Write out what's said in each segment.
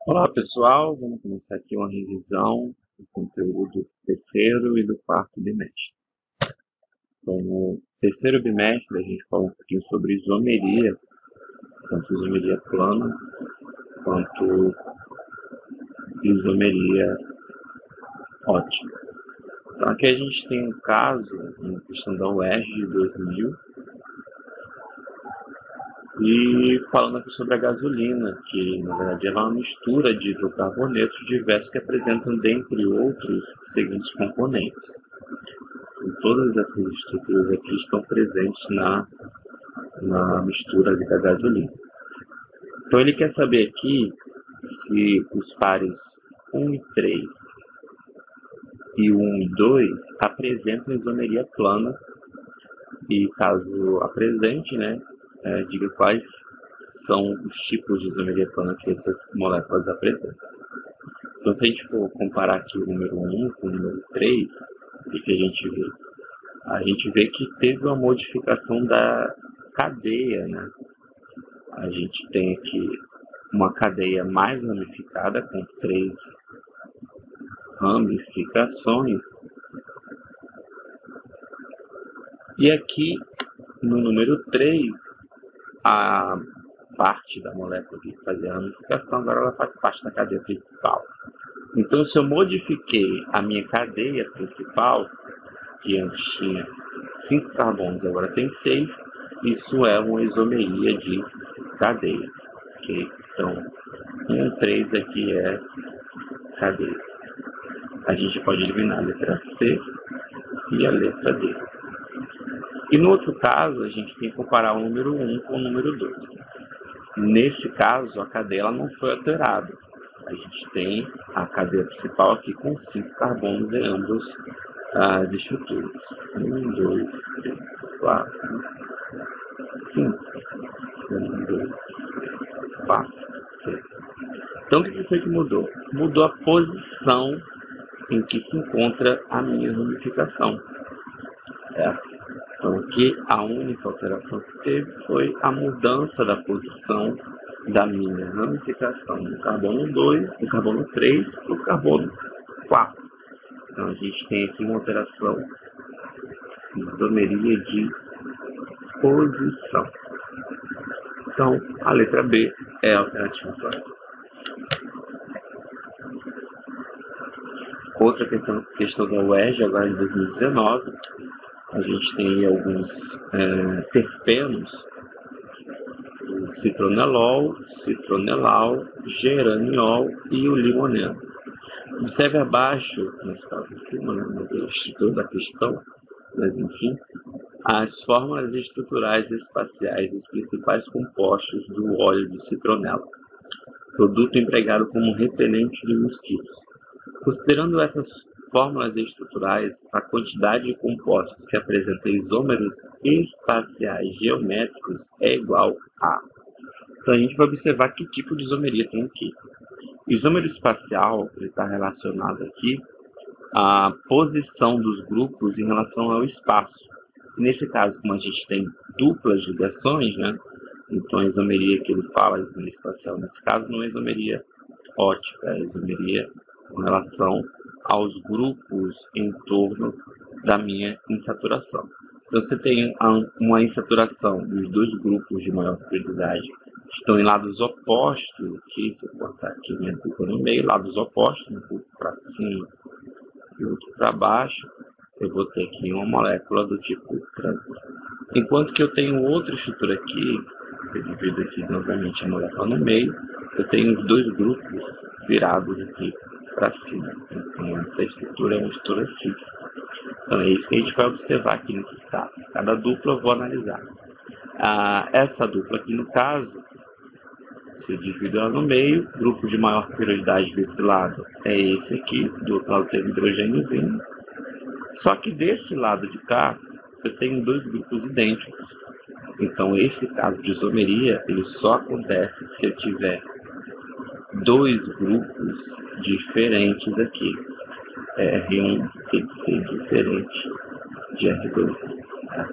Olá pessoal, vamos começar aqui uma revisão do conteúdo do terceiro e do quarto bimestre. Então, no terceiro bimestre a gente fala um pouquinho sobre isomeria, tanto isomeria plana quanto isomeria ótica. Então aqui a gente tem um caso, uma questão da UERJ de 2000, e falando aqui sobre a gasolina, que na verdade ela é uma mistura de hidrocarbonetos diversos que apresentam, dentre outros, os seguintes componentes. E todas essas estruturas aqui estão presentes na mistura da gasolina. Então ele quer saber aqui se os pares 1 e 3 e 1 e 2 apresentam isomeria plana, e caso apresente, diga quais são os tipos de isomeria plana que essas moléculas apresentam. Então, se a gente for comparar aqui o número 1 com o número 3, o que a gente vê? A gente vê que teve uma modificação da cadeia, né? A gente tem aqui uma cadeia mais ramificada, com 3 ramificações. E aqui, no número 3, a parte da molécula que fazia a ramificação, agora ela faz parte da cadeia principal. Então, se eu modifiquei a minha cadeia principal, que antes tinha 5 carbonos, agora tem 6, isso é uma isomeria de cadeia. Okay? Então, 1 e 3 aqui é cadeia. A gente pode eliminar a letra C e a letra D. E no outro caso, a gente tem que comparar o número 1 com o número 2. Nesse caso, a cadeia ela não foi alterada. A gente tem a cadeia principal aqui com 5 carbonos em ambas as estruturas. 1, 2, 3, 4, 5. 1, 2, 3, 4, 6. Então, o que foi que mudou? Mudou a posição em que se encontra a minha ramificação, certo? Então, aqui a única alteração que teve foi a mudança da posição da minha ramificação do carbono 2, do carbono 3 para o carbono 4. Então, a gente tem aqui uma alteração de isomeria de posição. Então, a letra B é a alternativa correta. Outra questão da UERJ, agora de 2019, a gente tem aí alguns terpenos, o citronelol, citronelal, geraniol e o limoneno. Observe abaixo, nós estamos em cima, na estrutura da questão, mas enfim, as fórmulas estruturais e espaciais dos principais compostos do óleo de citronela, produto empregado como repelente de mosquitos. Considerando essas fórmulas estruturais, a quantidade de compostos que apresentam isômeros espaciais geométricos é igual a... Então a gente vai observar que tipo de isomeria tem aqui. Isômero espacial está relacionado aqui à posição dos grupos em relação ao espaço. Nesse caso, como a gente tem duplas ligações, então a isomeria que ele fala, a isomeria espacial, nesse caso, não é isomeria ótica, é isomeria com relação aos grupos em torno da minha insaturação. Então, você tem uma insaturação dos dois grupos de maior prioridade que estão em lados opostos, aqui, se eu botar aqui minha dupla no meio, lados opostos, um pouco para cima e outro para baixo, eu vou ter aqui uma molécula do tipo trans. Enquanto que eu tenho outra estrutura aqui, se eu divido aqui novamente a molécula no meio, eu tenho os dois grupos virados aqui para cima. Então, essa estrutura é uma estrutura cis. Então, é isso que a gente vai observar aqui nesses casos. Cada dupla eu vou analisar. Essa dupla aqui, no caso, se eu divido ela no meio, grupo de maior prioridade desse lado é esse aqui, do outro lado tem o hidrogêniozinho. Só que desse lado de cá, eu tenho dois grupos idênticos. Então, esse caso de isomeria, ele só acontece se eu tiver dois grupos diferentes aqui. R1 tem que ser diferente de R2. Tá?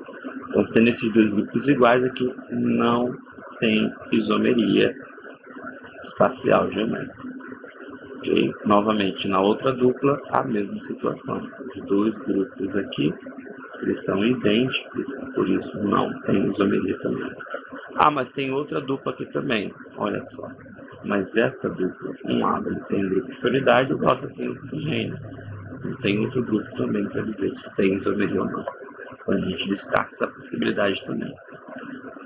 Então, sendo esses dois grupos iguais aqui, não tem isomeria espacial geométrica. Ok? Novamente, na outra dupla, a mesma situação. Os dois grupos aqui, eles são idênticos, por isso não tem isomeria também. Ah, mas tem outra dupla aqui também, olha só. Mas essa dupla, um lado ele tem grupo de prioridade, o outro tem oxigênio. Não tem outro grupo também para dizer se tem isomeria ou não. Então a gente descarta essa possibilidade também.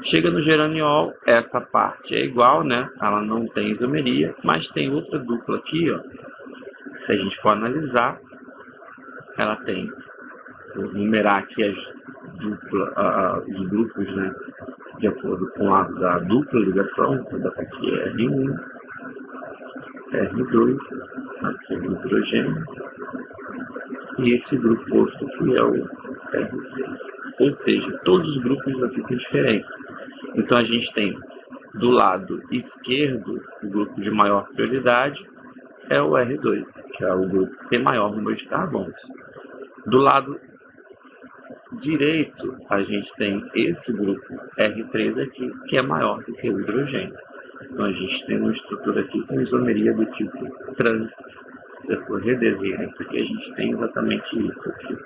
Chega no geraniol, essa parte é igual, né? Ela não tem isomeria, mas tem outra dupla aqui, ó. Se a gente for analisar, ela tem, vou numerar aqui os grupos, né? De acordo com a dupla ligação, vou botar aqui R1, R2, aqui é o hidrogênio, e esse grupo oposto aqui é o R3. Ou seja, todos os grupos aqui são diferentes. Então a gente tem do lado esquerdo o grupo de maior prioridade é o R2, que é o grupo que tem maior número de carbonos. Do lado direito a gente tem esse grupo R3 aqui, que é maior do que o hidrogênio. Então a gente tem uma estrutura aqui com isomeria do tipo trans. Se eu for redesenhar isso aqui, a gente tem exatamente isso aqui.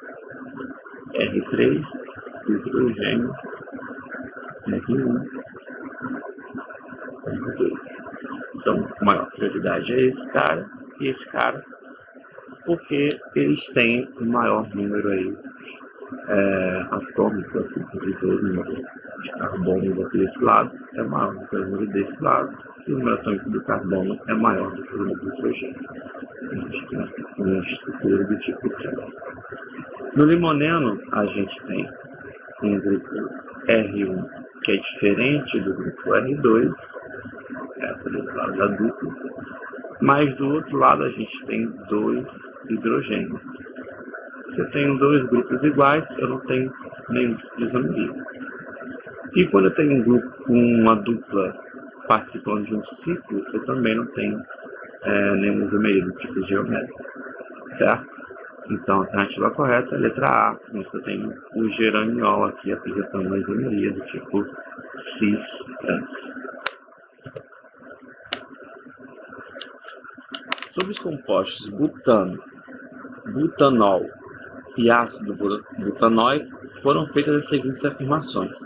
R3, hidrogênio, R1, R2. Então, a maior prioridade é esse cara e esse cara, porque eles têm o maior número aí atômico, assim por dizer, o número de carbono desse lado é maior do que o número desse lado, e o número atômico do carbono é maior do que o número do hidrogênio. A gente tem uma estrutura do tipo trans. No limoneno, a gente tem um grupo R1 que é diferente do grupo R2, por esse lado da dupla, mas do outro lado a gente tem dois hidrogênios. Se eu tenho dois grupos iguais, eu não tenho nenhum tipo de isomeria. E quando eu tenho um grupo com uma dupla participando de um ciclo, eu também não tenho nenhuma isomeria do tipo geométrico, certo? Então, a alternativa correta é a letra A. Você tem o geraniol aqui apresentando uma isomeria do tipo cis-trans. Sobre os compostos butano, butanol e ácido butanóico, foram feitas as seguintes afirmações.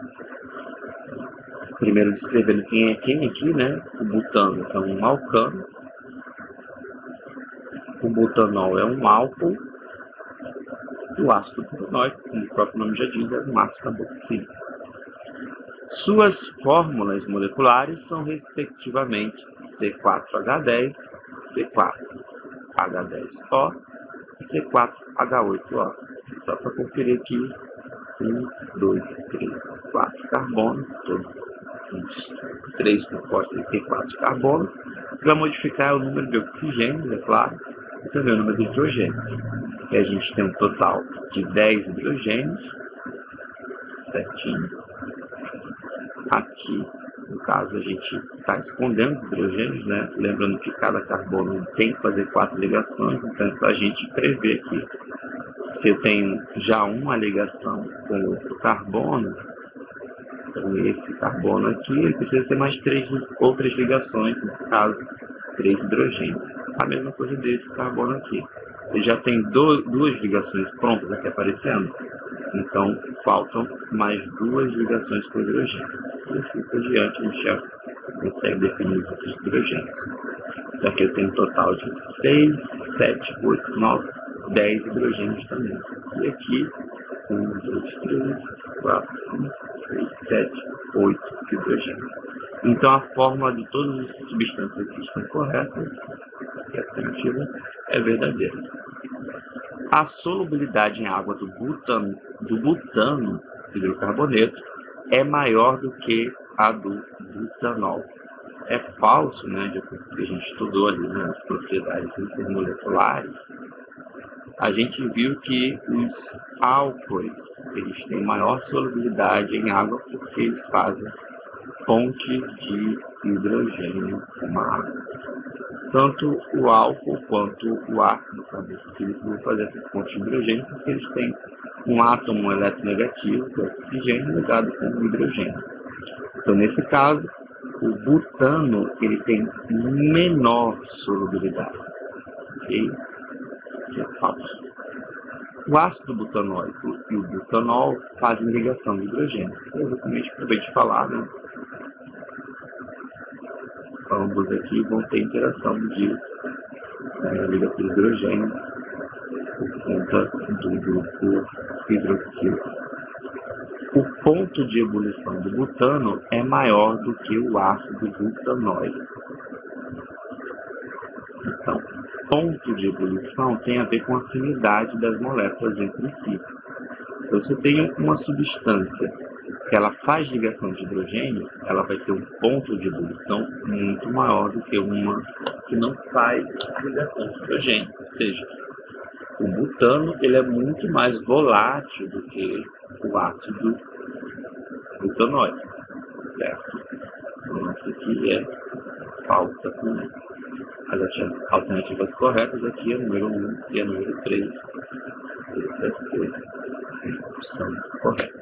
Primeiro, descrevendo quem é quem aqui, né? O butano é um alcano, o butanol é um álcool, o ácido butanóico, como o próprio nome já diz, é um ácido carboxílico. Suas fórmulas moleculares são, respectivamente, C4H10, C4H10O e C4H8O. Só para conferir aqui, 1, 2, 3, 4 carbonos, todos os 3 compostos de T4 carbonos. Para modificar o número de oxigênios, é claro, e também o número de hidrogênios. E a gente tem um total de 10 hidrogênios, certinho. Aqui, no caso, a gente está escondendo os hidrogênios, né? Lembrando que cada carbono tem que fazer 4 ligações, então é só a gente prever que se eu tenho já uma ligação com outro carbono, então esse carbono aqui, ele precisa ter mais 3 outras ligações, nesse caso, 3 hidrogênios. A mesma coisa desse carbono aqui. Ele já tem duas ligações prontas aqui aparecendo, então faltam mais 2 ligações com hidrogênio. E assim por diante a gente já consegue definir os outros hidrogênios. Então aqui eu tenho um total de 6, 7, 8, 9, 10 hidrogênios também. E aqui 1, 2, 3, 4, 5, 6, 7, 8 hidrogênios. Então a fórmula de todas as substâncias que estão corretas, que a alternativa é verdadeira. A solubilidade em água do butano hidrocarboneto é maior do que a do butanol. É falso, né, de acordo com o que a gente estudou ali nas propriedades intermoleculares. A gente viu que os álcoois eles têm maior solubilidade em água porque eles fazem ponte de hidrogênio com a água. Tanto o álcool quanto o ácido carboxílico vão fazer essas pontes de hidrogênio porque eles têm um átomo eletronegativo, que é o oxigênio, ligado com o hidrogênio. Então, nesse caso, o butano ele tem menor solubilidade. ok? Que é falso. O ácido butanóico e o butanol fazem ligação de hidrogênio. Exatamente o que eu acabei de falar, né? Ambos aqui vão ter interação de ligação de hidrogênio por conta do grupo hidroxilo. O ponto de ebulição do butano é maior do que o ácido butanóico. Então, ponto de ebulição tem a ver com a afinidade das moléculas entre si. Então, se eu tenho uma substância que ela faz ligação de hidrogênio, ela vai ter um ponto de ebulição muito maior do que uma que não faz ligação de hidrogênio. Ou seja, o butano ele é muito mais volátil do que o ácido butanóico, certo? Então, isso aqui é falta com as alternativas corretas. Aqui é número 1 e a número 3. Vai ser a opção correta.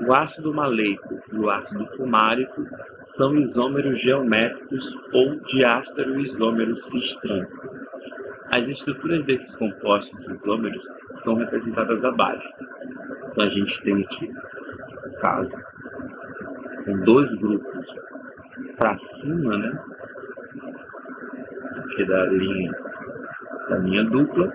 O ácido maleico e o ácido fumárico são isômeros geométricos ou diástereoisômeros cis-trans. As estruturas desses compostos isômeros são representadas abaixo. Então a gente tem aqui, no caso, com dois grupos para cima, né? Aqui da linha dupla,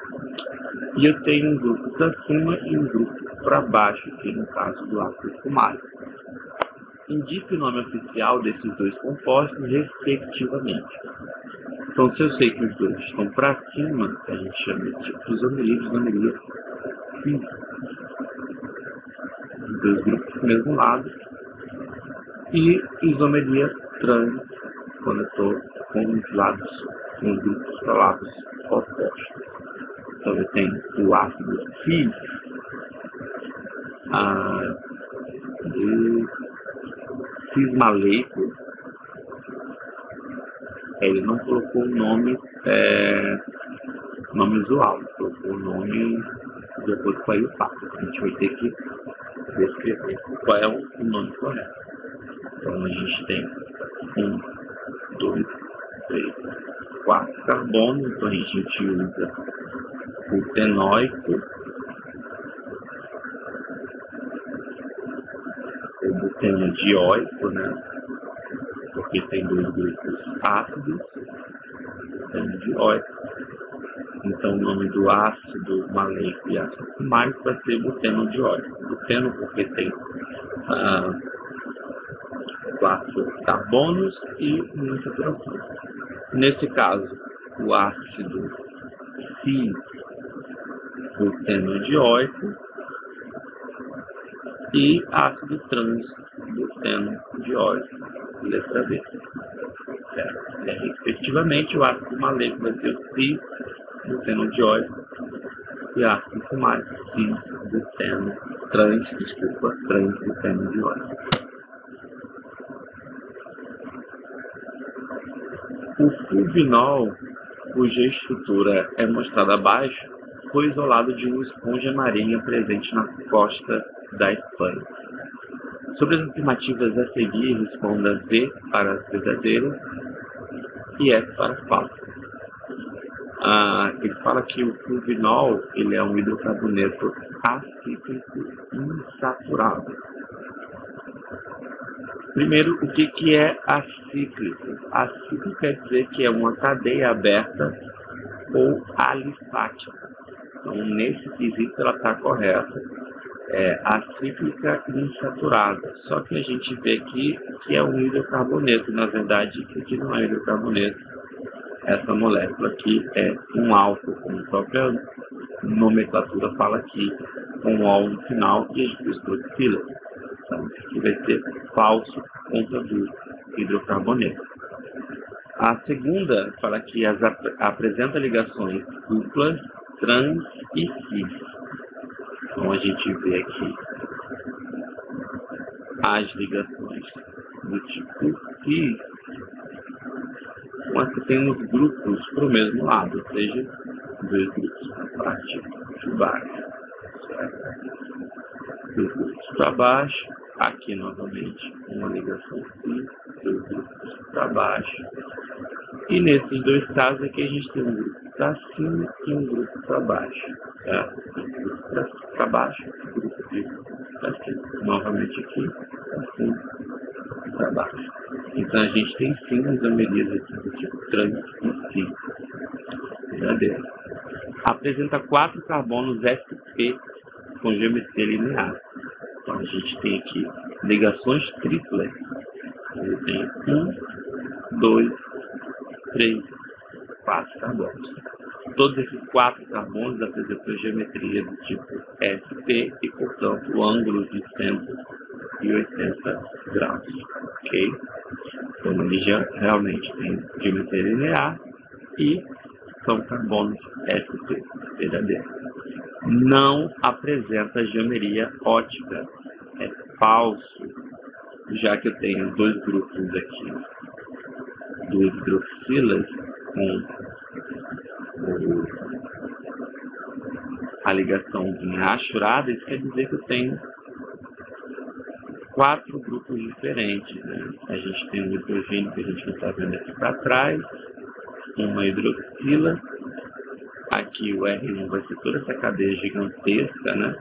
e eu tenho um grupo para cima e um grupo para baixo, aqui no caso do ácido fumárico. Indique o nome oficial desses dois compostos, respectivamente. Então, se eu sei que os dois estão para cima, a gente chama esse tipo de isomeria cis. Dois grupos do mesmo lado. E isomeria trans, quando eu estou com os grupos para lados opostos. Então, eu tenho o ácido cis, cismaleico. Ele não colocou o nome usual, colocou o nome de acordo com a IUPAC. A gente vai ter que descrever qual é o nome correto. Então a gente tem 1, 2, 3, 4 carbonos. Então a gente usa o butenóico, o butenodioico, né? Porque tem dois grupos ácidos, butenodioico. Então o nome do ácido maleico e ácido fumárico vai ser butenodioico. Buteno porque tem 4 carbonos e uma saturação. Nesse caso, o ácido cis-butenodioico e ácido trans-butenodioico, letra B. Respectivamente, o ácido maleico vai ser o cis-butenodioico e ácido fumárico trans-butenodioico. O fulvinol, cuja estrutura é mostrada abaixo, foi isolado de uma esponja marinha presente na costa da Espanha. Sobre as afirmativas a seguir, responda V para as verdadeiras e F para falsas. Ele fala que o fulvinol ele é um hidrocarboneto acíclico insaturado. Primeiro, o que é acíclico? Acíclico quer dizer que é uma cadeia aberta ou alifática. Então, nesse quesito, ela está correta. É acíclica insaturada. Só que a gente vê aqui que é um hidrocarboneto. Na verdade, isso aqui não é hidrocarboneto. Essa molécula aqui é um álcool, como a própria nomenclatura fala aqui, com um ol no final e as duas hidroxilas. Então, isso aqui vai ser falso por conta do hidrocarboneto. A segunda fala que apresenta ligações duplas, trans e cis. Então, a gente vê aqui as ligações do tipo cis, mas que tem os grupos para o mesmo lado, ou seja, dois grupos para a parte de baixo. Certo? Dois grupos para baixo, aqui novamente uma ligação cis, dois grupos para baixo, E nesses dois casos aqui a gente tem um grupo para cima e um grupo para baixo. Tá? Esse grupo para baixo, esse grupo aqui para cima. Novamente aqui, para cima e para baixo. Então a gente tem sim isomerias aqui do tipo trans e cis. Verdadeiro. Apresenta 4 carbonos sp com geometria linear. Então a gente tem aqui ligações triplas. Ele tem 1, 2, 3, 4 carbonos. Todos esses 4 carbonos apresentam geometria do tipo SP e, portanto, o ângulo de 180 graus. Ok? Então ele já realmente tem geometria linear e são carbonos sp verdadeiros. Não apresenta geometria ótica. É falso, já que eu tenho dois grupos aqui, duas hidroxilas com a ligaçãozinha achurada. Isso quer dizer que eu tenho 4 grupos diferentes, né? A gente tem um hidrogênio que a gente não está vendo aqui para trás, uma hidroxila, aqui o R1 vai ser toda essa cadeia gigantesca, né?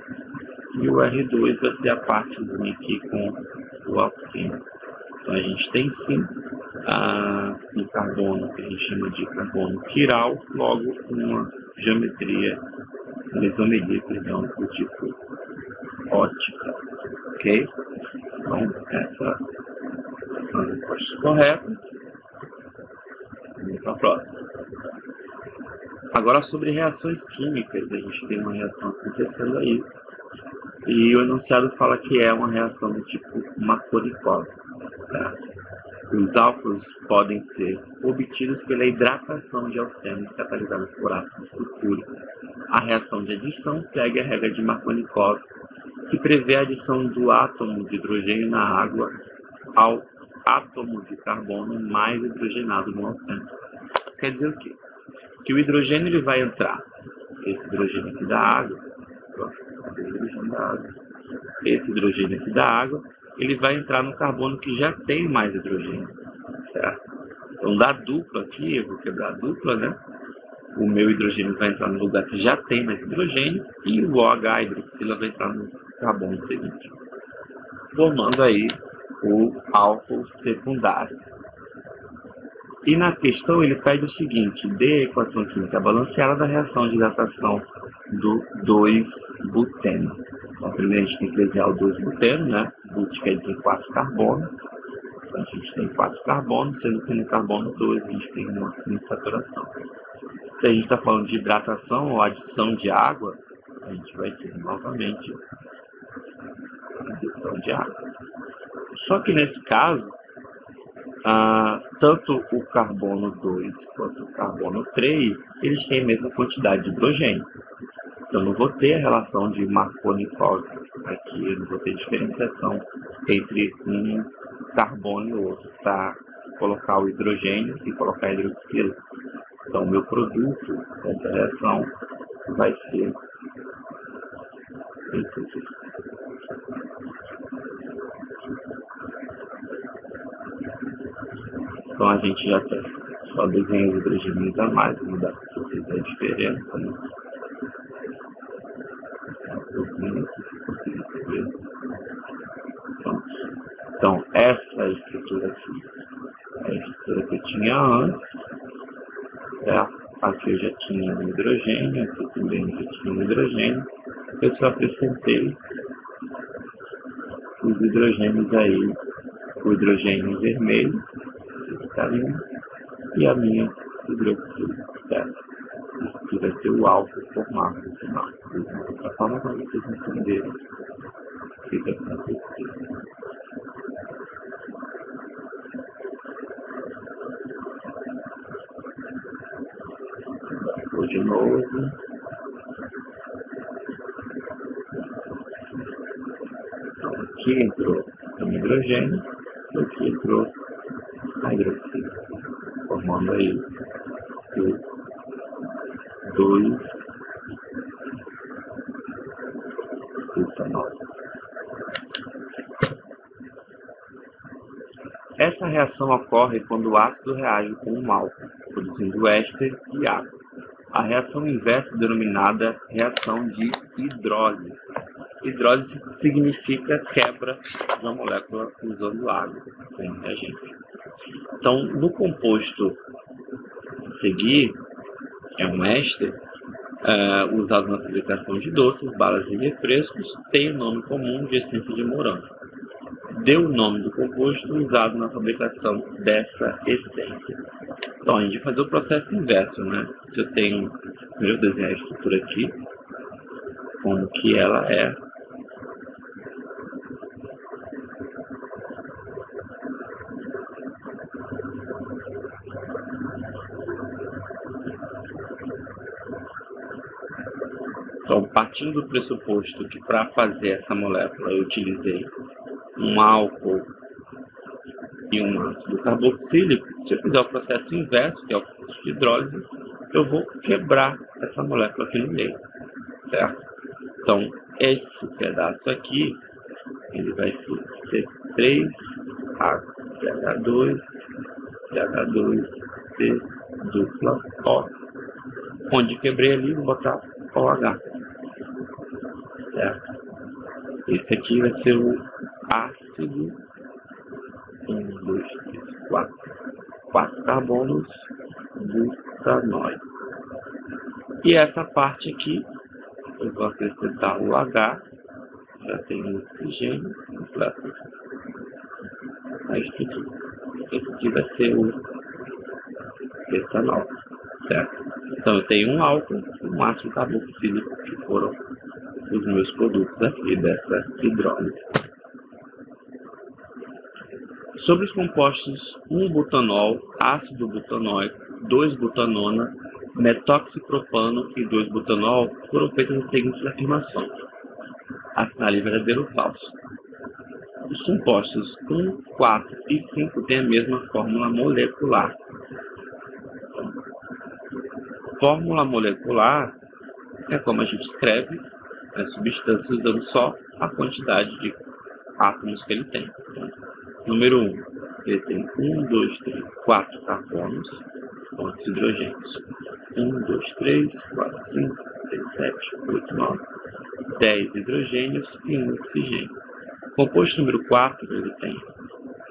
E o R2 vai ser a partezinha aqui com o oxígeno. Então a gente tem sim um carbono que a gente chama de carbono quiral, logo uma geometria, uma isomeria, perdão, do tipo ótica. Ok? Então essas são as respostas corretas. Vamos para a próxima. Agora sobre reações químicas, a gente tem uma reação acontecendo aí. E o enunciado fala que é uma reação do tipo Markovnikov. Tá? Os álcools podem ser obtidos pela hidratação de alcenos catalisados por ácido sulfúrico. A reação de adição segue a regra de Markovnikov, que prevê a adição do átomo de hidrogênio na água ao átomo de carbono mais hidrogenado no alceno. Isso quer dizer o quê? Que o hidrogênio ele vai entrar, esse hidrogênio aqui da água, esse hidrogênio aqui da água, ele vai entrar no carbono que já tem mais hidrogênio, certo? Então da dupla aqui, eu vou quebrar a dupla, né? O meu hidrogênio vai entrar no lugar que já tem mais hidrogênio e o OH, a hidroxila, vai entrar no carbono seguinte, formando aí o álcool secundário. E na questão ele pede o seguinte: dê a equação química balanceada da reação de hidratação do 2-buteno. Então, primeiro a gente tem que desenhar o 2-buteno, né? But quer dizer 4 carbonos. Então a gente tem 4 carbonos, sendo que no carbono 2 a gente tem uma insaturação. Se a gente está falando de hidratação ou adição de água, a gente vai ter novamente adição de água. Só que nesse caso, tanto o carbono 2 quanto o carbono 3, eles têm a mesma quantidade de hidrogênio. Então, eu não vou ter a relação de Markovnikov aqui, eu não vou ter diferenciação entre um carbono e o outro, para colocar o hidrogênio e colocar a hidroxila. Então, o meu produto dessa reação vai ser esse aqui. Então a gente já tem só desenho os hidrogênios a mais, não dá para vocês a diferença, né? Então essa estrutura aqui é a estrutura que eu tinha antes, certo? Aqui eu já tinha um hidrogênio, aqui também já tinha um hidrogênio, eu só acrescentei os hidrogênios aí, o hidrogênio vermelho, esse carinha, e a minha hidroxila, certo? Isso aqui vai ser o álcool formado no final. De outra forma, para vocês entenderem o que vai acontecer. Vou de novo. Então, aqui entrou o hidrogênio, aqui entrou a hidroxila, formando aí o 2-butanol. Essa reação ocorre quando o ácido reage com um álcool, produzindo éster e água. A reação inversa é denominada reação de hidrólise. Hidrólise significa quebra de uma molécula usando água como reagente. Então, no composto a seguir, é um éster, usado na fabricação de doces, balas e refrescos, tem o nome comum de essência de morango. Deu o nome do composto usado na fabricação dessa essência. Então, a gente vai fazer o processo inverso, né? Se eu tenho, primeiro eu desenhar a estrutura aqui, como que ela é. Então, partindo do pressuposto que para fazer essa molécula eu utilizei um álcool e um ácido carboxílico, se eu fizer o processo inverso, que é o processo de hidrólise, eu vou quebrar essa molécula aqui no meio, certo? Então, esse pedaço aqui, ele vai ser C3, CH2, CH2, C dupla O. Onde quebrei ali, vou botar OH. Certo? Esse aqui vai ser o ácido 1, 2, 3, 4 carbonos butanóico. E essa parte aqui, eu vou acrescentar o H, já tem o oxigênio completo a estrutura. Esse aqui vai ser o etanol, certo? Então eu tenho um álcool e um ácido carboxílico que foram os meus produtos aqui dessa hidrólise. Sobre os compostos 1-butanol, ácido butanóico, 2-butanona, metoxipropano e 2-butanol, foram feitas as seguintes afirmações: assinale verdadeiro ou falso. Os compostos 1, 4 e 5 têm a mesma fórmula molecular. Fórmula molecular é como a gente escreve a substância usando só a quantidade de átomos que ele tem. Então, número 1, ele tem 1, 2, 3, 4 carbonos, quantos hidrogênios? 1, 2, 3, 4, 5, 6, 7, 8, 9, 10 hidrogênios e 1 oxigênio. Composto número 4, ele tem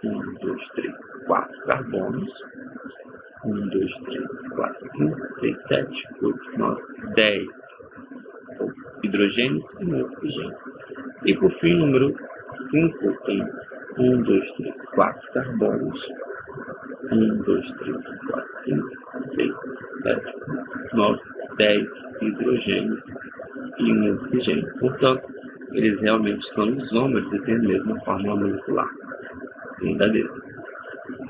1, 2, 3, 4 carbonos, 1, 2, 3, 4, 5, 6, 7, 8, 9, 10 hidrogênios e 1 oxigênio. E por fim, número 5 tem 1, 2, 3, 4 carbonos, 1, 2, 3, 4, 5, 6, 7, 9, 10 hidrogênios e 1 oxigênio. Portanto, eles realmente são isômeros e têm a mesma fórmula molecular. Verdadeiro.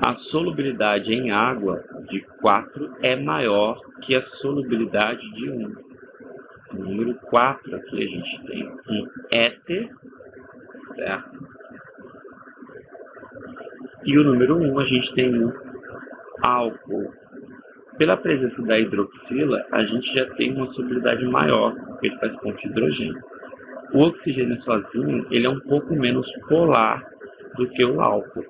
A solubilidade em água de 4 é maior que a solubilidade de 1. No número 4 aqui a gente tem um éter, certo? E o número 1 a gente tem um álcool. Pela presença da hidroxila, a gente já tem uma solubilidade maior, porque ele faz ponto de hidrogênio. O oxigênio sozinho, ele é um pouco menos polar do que o álcool.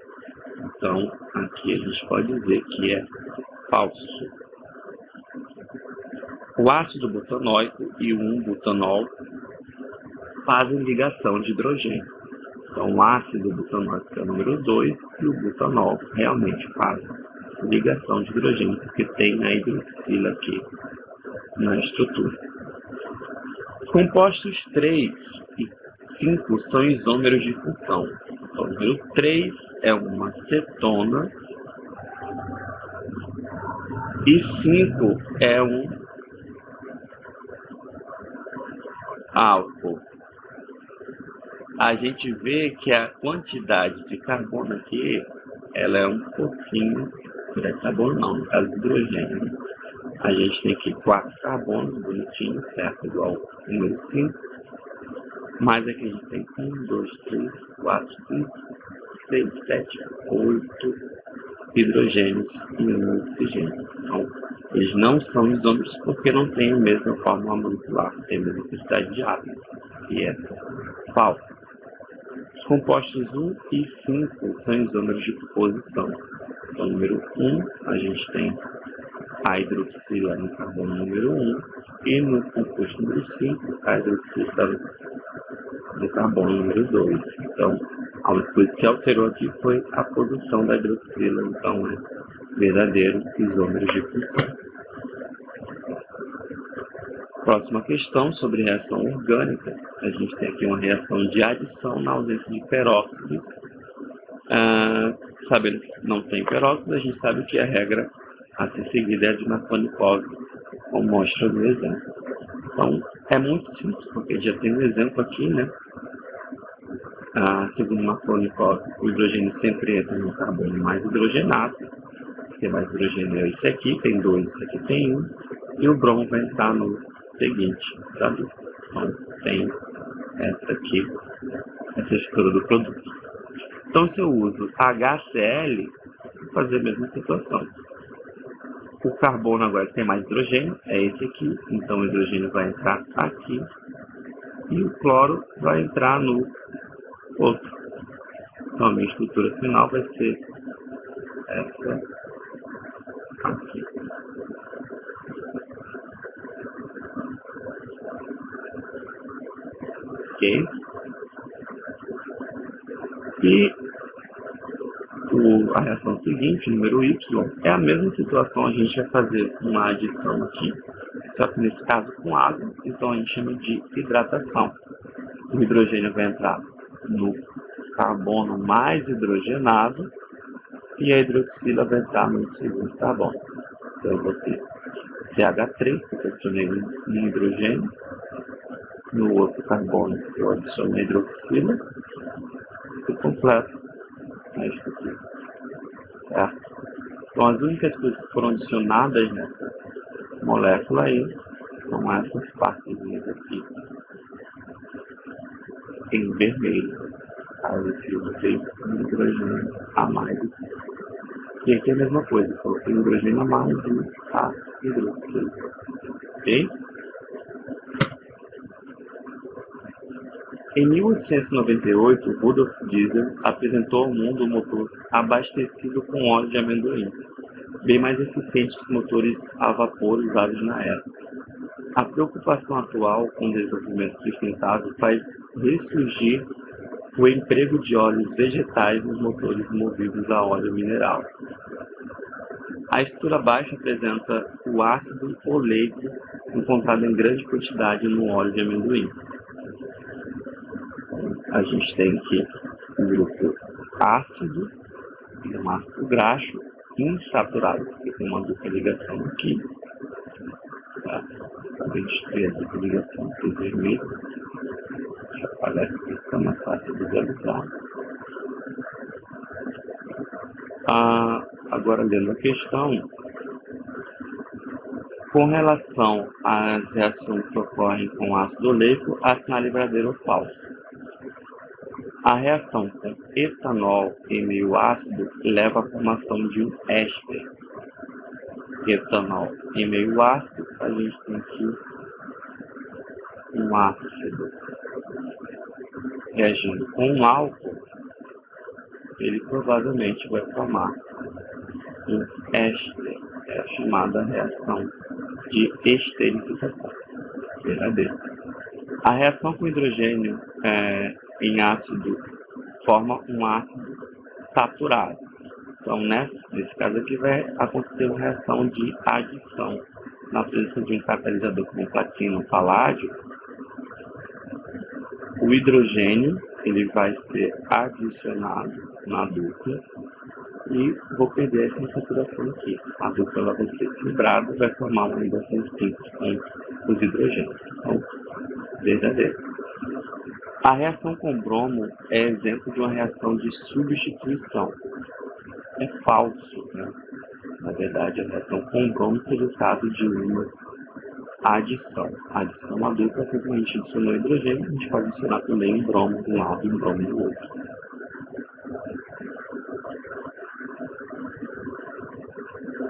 Então, aqui a gente pode dizer que é falso. O ácido butanóico e o 1-butanol fazem ligação de hidrogênio. Então, o ácido butanóico é o número 2 e o butanol realmente fazem ligação de hidrogênio, porque tem a hidroxila aqui na estrutura. Os compostos 3 e 5 são isômeros de função. Então, o número 3 é uma cetona e 5 é um álcool. A gente vê que a quantidade de carbono aqui, ela é um pouquinho, de carbono não, no caso do hidrogênio. A gente tem aqui 4 carbonos, bonitinho, certo? Igual ao número 5. Mas aqui a gente tem 1, 2, 3, 4, 5, 6, 7, 8 hidrogênios e 1 oxigênio. Então, eles não são isômeros porque não têm a mesma fórmula molecular, tem a mesma quantidade de átomos, que é falsa. Os Os compostos 1 e 5 são isômeros de posição. Então, número 1, a gente tem a hidroxila no carbono número 1 e no composto número 5, a hidroxila no carbono número 2. Então, a única coisa que alterou aqui foi a posição da hidroxila, então é verdadeiro isômero de função. Próxima questão sobre reação orgânica. A gente tem aqui uma reação de adição na ausência de peróxidos. Sabendo que não tem peróxido, a gente sabe que a regra a ser seguida é a de Markovnikov, como mostra no exemplo. Então, é muito simples, porque já tem um exemplo aqui, né? Segundo Markovnikov, o hidrogênio sempre entra no carbono mais hidrogenado, porque mais hidrogênio é esse aqui, tem 2, esse aqui tem 1, e o bromo vai entrar no seguinte, sabe? Então, tem essa aqui, essa estrutura do produto. Então, se eu uso HCl, vou fazer a mesma situação. O carbono agora tem mais hidrogênio, é esse aqui, então o hidrogênio vai entrar aqui, e o cloro vai entrar no outro. Então, a minha estrutura final vai ser essa aqui. Ok? E a reação seguinte, número Y, é a mesma situação, a gente vai fazer uma adição aqui, só que nesse caso com água, então a gente chama de hidratação. O hidrogênio vai entrar no carbono mais hidrogenado e a hidroxila vai entrar no segundo carbono. Então eu vou ter CH3, porque eu adicionei um hidrogênio, no outro carbono eu adiciono a hidroxila e completo a estrutura. Certo? Então, as únicas coisas que foram adicionadas nessa molécula aí são essas partezinhas aqui em vermelho. Caso eu botei um hidrogênio a mais. E aqui é a mesma coisa, eu coloquei um hidrogênio a mais e a hidroxila. Ok? Em 1898, Rudolf Diesel apresentou ao mundo um motor abastecido com óleo de amendoim, bem mais eficiente que os motores a vapor usados na época. A preocupação atual com o desenvolvimento sustentável faz ressurgir o emprego de óleos vegetais nos motores movidos a óleo mineral. A estrutura abaixo apresenta o ácido oleico encontrado em grande quantidade no óleo de amendoim. A gente tem aqui um grupo ácido e um ácido graxo insaturado, porque tem uma dupla ligação aqui. Tá? A gente vê a dupla ligação aqui vermelho. Deixa eu apagar aqui para ficar mais fácil de visualizar. Agora, lendo a questão, com relação às reações que ocorrem com ácido oleico, assinale verdadeiro ou falso. A reação com etanol em meio ácido leva à formação de um éster. Etanol em meio ácido, a gente tem aqui um ácido reagindo com um álcool, ele provavelmente vai formar um éster, é a chamada reação de esterificação. Verdadeiro. A reação com hidrogênio em ácido forma um ácido saturado. Então, nesse caso aqui, vai acontecer uma reação de adição. Na presença de um catalisador como platina ou paládio, o hidrogênio ele vai ser adicionado na dupla e vou perder essa insaturação aqui. A dupla ela vai ser fibrada e vai formar uma ligação simples com os hidrogênios. Então, verdadeiro. A reação com bromo é exemplo de uma reação de substituição. É falso, né? Na verdade, a reação com bromo seria o caso de uma adição. A adição à dupla, simplesmente adicionou hidrogênio, a gente pode adicionar também um bromo de um lado e um bromo do outro.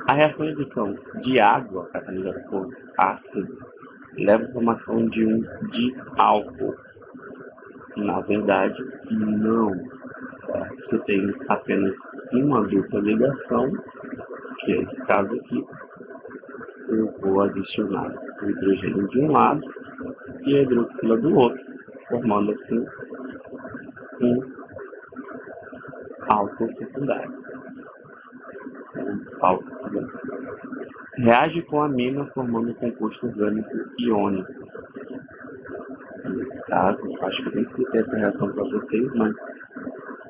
A reação de adição de água catalisada por ácido leva à formação de um diálcool. Na verdade, não. Você tem apenas uma dupla ligação, que é esse caso aqui. Eu vou adicionar o hidrogênio de um lado e a hidroxila do outro, formando assim um álcool secundário. Reage com a amina formando um composto orgânico iônico. Nesse caso, acho que eu nem expliquei essa reação para vocês, mas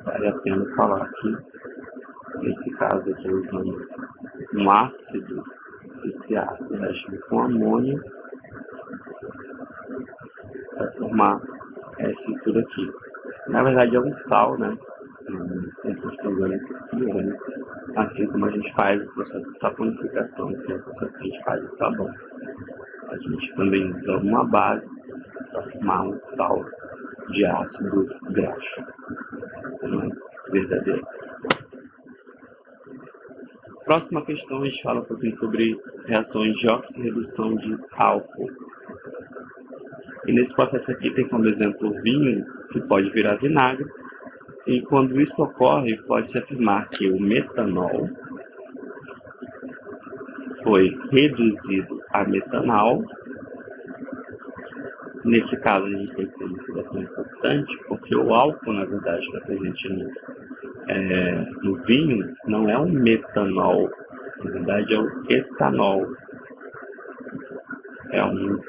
vale a pena falar aqui. Nesse caso, eu estou usando um ácido. Esse ácido reage com amônia para formar essa estrutura aqui. Na verdade, é um sal, né? Um composto orgânico iônico, assim como a gente faz o processo de saponificação, que é o processo que a gente faz de sabão. A gente também usa uma base para formar um sal de ácido graxo. Não é verdadeiro. Próxima questão, a gente fala um pouquinho sobre reações de oxirredução de álcool. E nesse processo aqui tem como exemplo o vinho, que pode virar vinagre. E quando isso ocorre, pode-se afirmar que o metanol foi reduzido a metanal. Nesse caso, a gente tem que ter uma observação importante, porque o álcool, na verdade, que está presente no vinho, não é um metanol, na verdade é um etanol. É um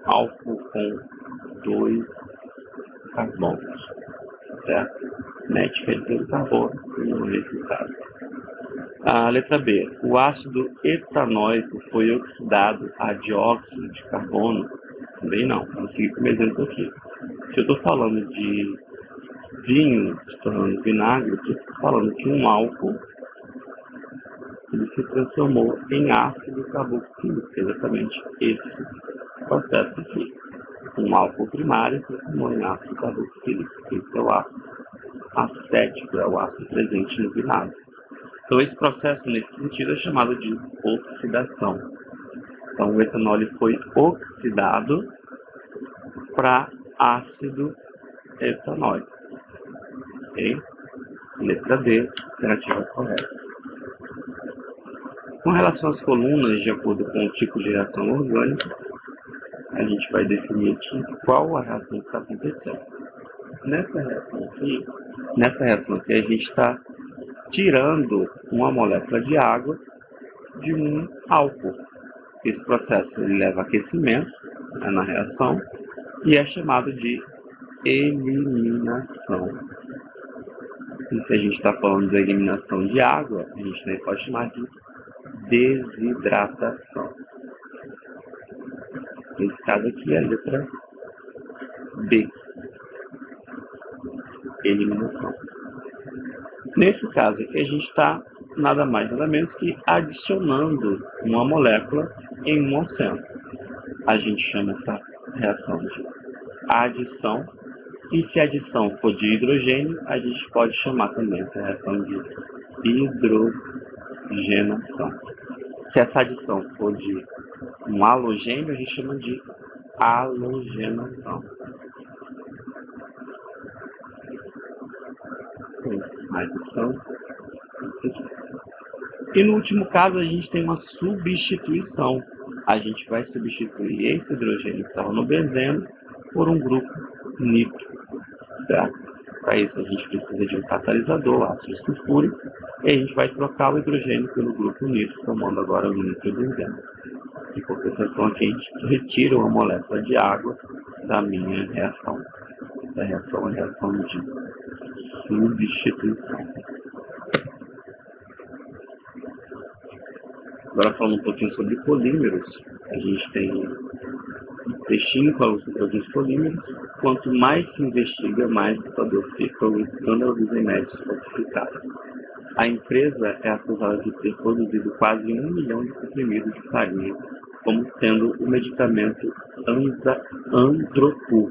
álcool com 2 carbonos, certo? Net quer dizer carbono, nesse caso. A letra B. O ácido etanóico foi oxidado a dióxido de carbono? Também não. Vamos seguir com o exemplo aqui. Se eu estou falando de vinho se tornando vinagre, eu estou falando que um álcool ele se transformou em ácido carboxílico, exatamente esse processo aqui. Um álcool primário se transformou em ácido carboxílico. Esse é o ácido acético, é o ácido presente no vinagre. Então, esse processo, nesse sentido, é chamado de oxidação. Então, o etanol foi oxidado para ácido etanóico. Ok? Letra D, alternativa correta. Com relação às colunas, de acordo com o tipo de reação orgânica, a gente vai definir aqui qual a reação que está acontecendo. Nessa reação aqui, a gente está tirando uma molécula de água de um álcool. Esse processo ele leva a aquecimento, né, na reação e é chamado de eliminação. E se a gente está falando da eliminação de água, a gente também pode chamar de desidratação. Nesse caso aqui é a letra B, eliminação. Nesse caso aqui a gente está nada mais nada menos que adicionando uma molécula em um oceano. A gente chama essa reação de adição. E se a adição for de hidrogênio, a gente pode chamar também essa reação de hidrogenação. Se essa adição for de um halogênio, a gente chama de halogenação. Adição, isso aqui. E no último caso, a gente tem uma substituição. A gente vai substituir esse hidrogênio que estava no benzeno por um grupo nitro. Tá? Para isso, a gente precisa de um catalisador, ácido sulfúrico, e a gente vai trocar o hidrogênio pelo grupo nitro, formando agora o nitrobenzeno. Em compensação, aqui a gente retira uma molécula de água da minha reação. Essa reação é a reação de substituição. Agora falando um pouquinho sobre polímeros, a gente tem um textinho falando sobre alguns polímeros. Quanto mais se investiga, mais assustador fica o escândalo dos remédios falsificados. A empresa é acusada de ter produzido quase 1 milhão de comprimidos de farinha, como sendo o medicamento Andropu,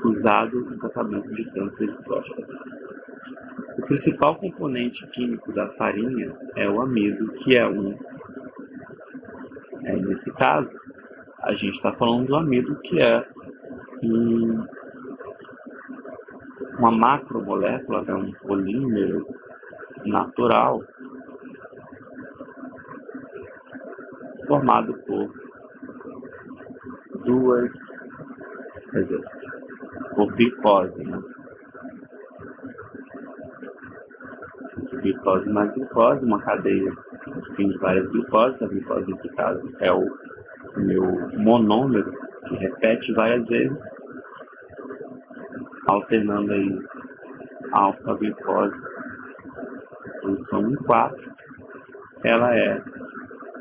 usado no tratamento de câncer de próstata. O principal componente químico da farinha é o amido, que é nesse caso, a gente está falando do amido, que é um Uma macromolécula é um polímero natural formado por por glicose, né? Glicose mais glicose, uma cadeia de várias glicoses. A glicose, nesse caso, é o meu monômero, se repete várias vezes, alternando aí alfa-glicose, posição 1 e 4. Ela é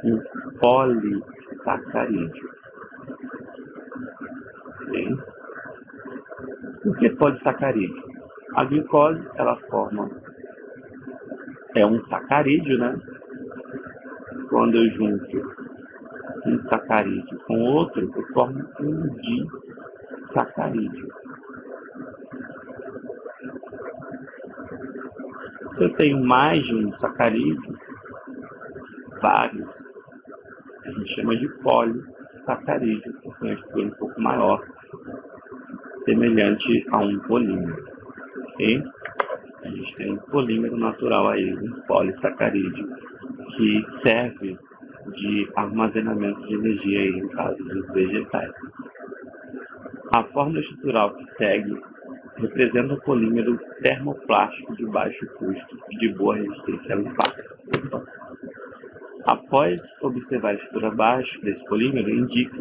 um polissacarídeo. Okay? Por que polissacarídeo? A glicose, ela é um sacarídeo, né? Quando eu junto um sacarídeo com outro, eu formo um disacarídeo. Se eu tenho mais de um sacarídeo, vários, a gente chama de polissacarídeo, porque é uma estrutura um pouco maior, semelhante a um polímero. Okay? A gente tem um polímero natural aí, um polissacarídeo, que serve de armazenamento de energia aí, no caso dos vegetais. A fórmula estrutural que segue representa um polímero termoplástico de baixo custo e de boa resistência ao impacto. Após observar a estrutura básica desse polímero, indica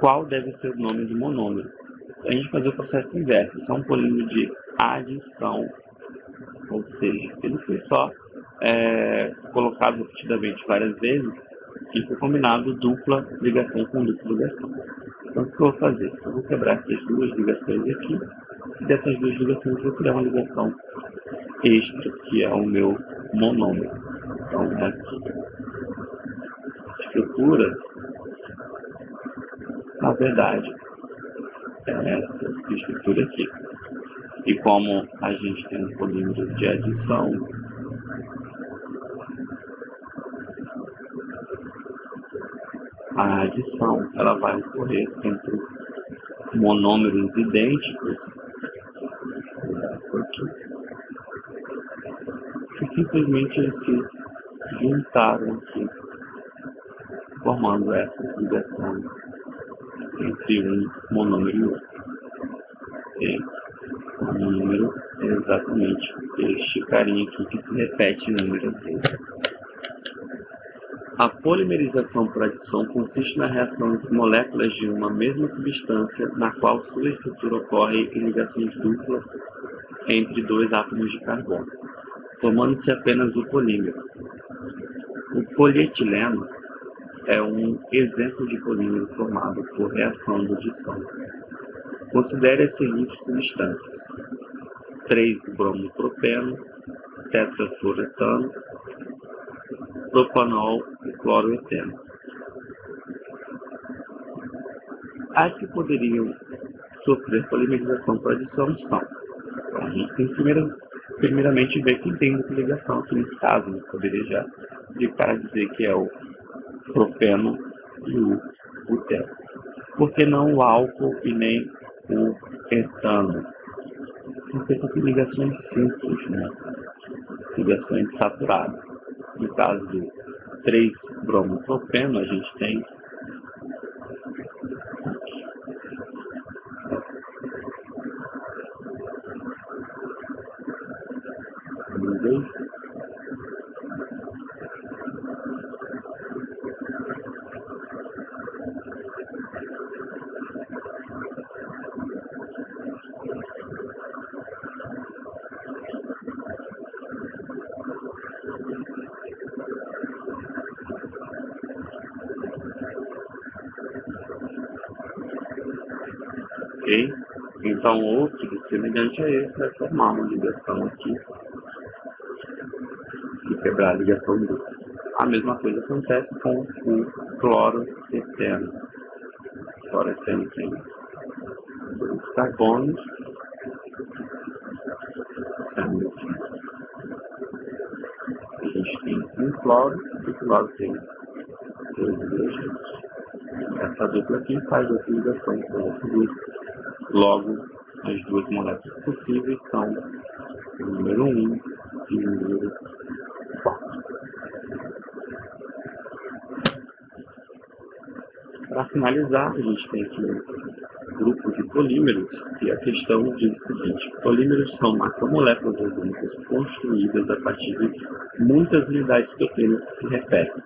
qual deve ser o nome do monômero. A gente fazer o processo inverso. Isso é um polímero de adição, ou seja, ele foi só colocado repetidamente várias vezes e foi combinado dupla ligação com dupla ligação. Então, o que eu vou fazer? Eu vou quebrar essas duas ligações aqui, e dessas duas ligações eu vou criar uma ligação extra, que é o meu monômero. Então, essa estrutura, na verdade, é essa estrutura aqui. E como a gente tem um polímero de adição, a adição ela vai ocorrer entre monômeros idênticos que simplesmente eles se juntaram aqui, formando essas ligações entre um monômero e outro. E o monômero é exatamente este carinha aqui que se repete inúmeras vezes. A polimerização por adição consiste na reação entre moléculas de uma mesma substância na qual sua estrutura ocorre em ligações duplas entre dois átomos de carbono, formando-se apenas o polímero. O polietileno é um exemplo de polímero formado por reação de adição. Considere as seguintes substâncias: 3-bromopropeno, tetrafluoretano, propanol e cloroetano. As que poderiam sofrer polimerização por adição são: a gente tem que primeiramente ver quem tem muita ligação aqui nesse caso, né? Poderia já de cara dizer que é o propeno e o buteno. Por que não o álcool e nem o etano? Porque tem ligações simples, né? Ligações saturadas. No caso do 3-bromopropeno, a gente tem ok? Então, outro semelhante a esse vai formar uma ligação aqui e quebrar a ligação dupla. A mesma coisa acontece com o cloroetano. O cloroetano tem dois carbonos, sendo que a gente tem um cloro e o cloro tem dois hidrogênios. Essa dupla aqui faz outra ligação com outro grupo. Logo, As duas moléculas possíveis são o número 1 e o número 4. Para finalizar, a gente tem aqui um grupo de polímeros e a questão diz o seguinte: polímeros são macromoléculas orgânicas construídas a partir de muitas unidades pequenas que se repetem,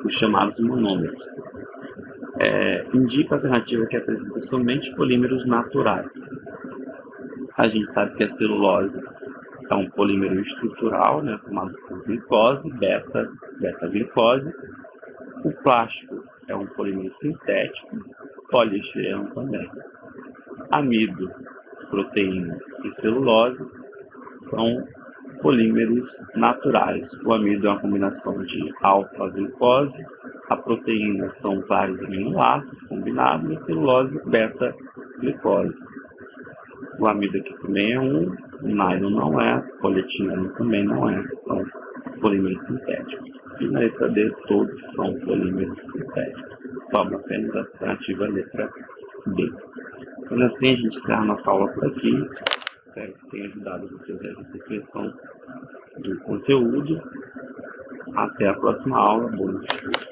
os chamados monômeros. Indica a alternativa que apresenta somente polímeros naturais. A gente sabe que a celulose é um polímero estrutural, né, formado por glicose, beta-glicose. O plástico é um polímero sintético, poliestireno também. Amido, proteína e celulose são polímeros naturais. O amido é uma combinação de alfa-glicose, a proteína são vários aminoácidos combinados e a celulose beta-glicose. O amido aqui também é o nylon não é, polietileno também não é, são polímeros sintéticos. E na letra D, todos são polímeros sintéticos. Sobra apenas a alternativa letra D. Então, assim, a gente encerra nossa aula por aqui. Espero que tenha ajudado vocês a compreensão do conteúdo. Até a próxima aula. Bom dia.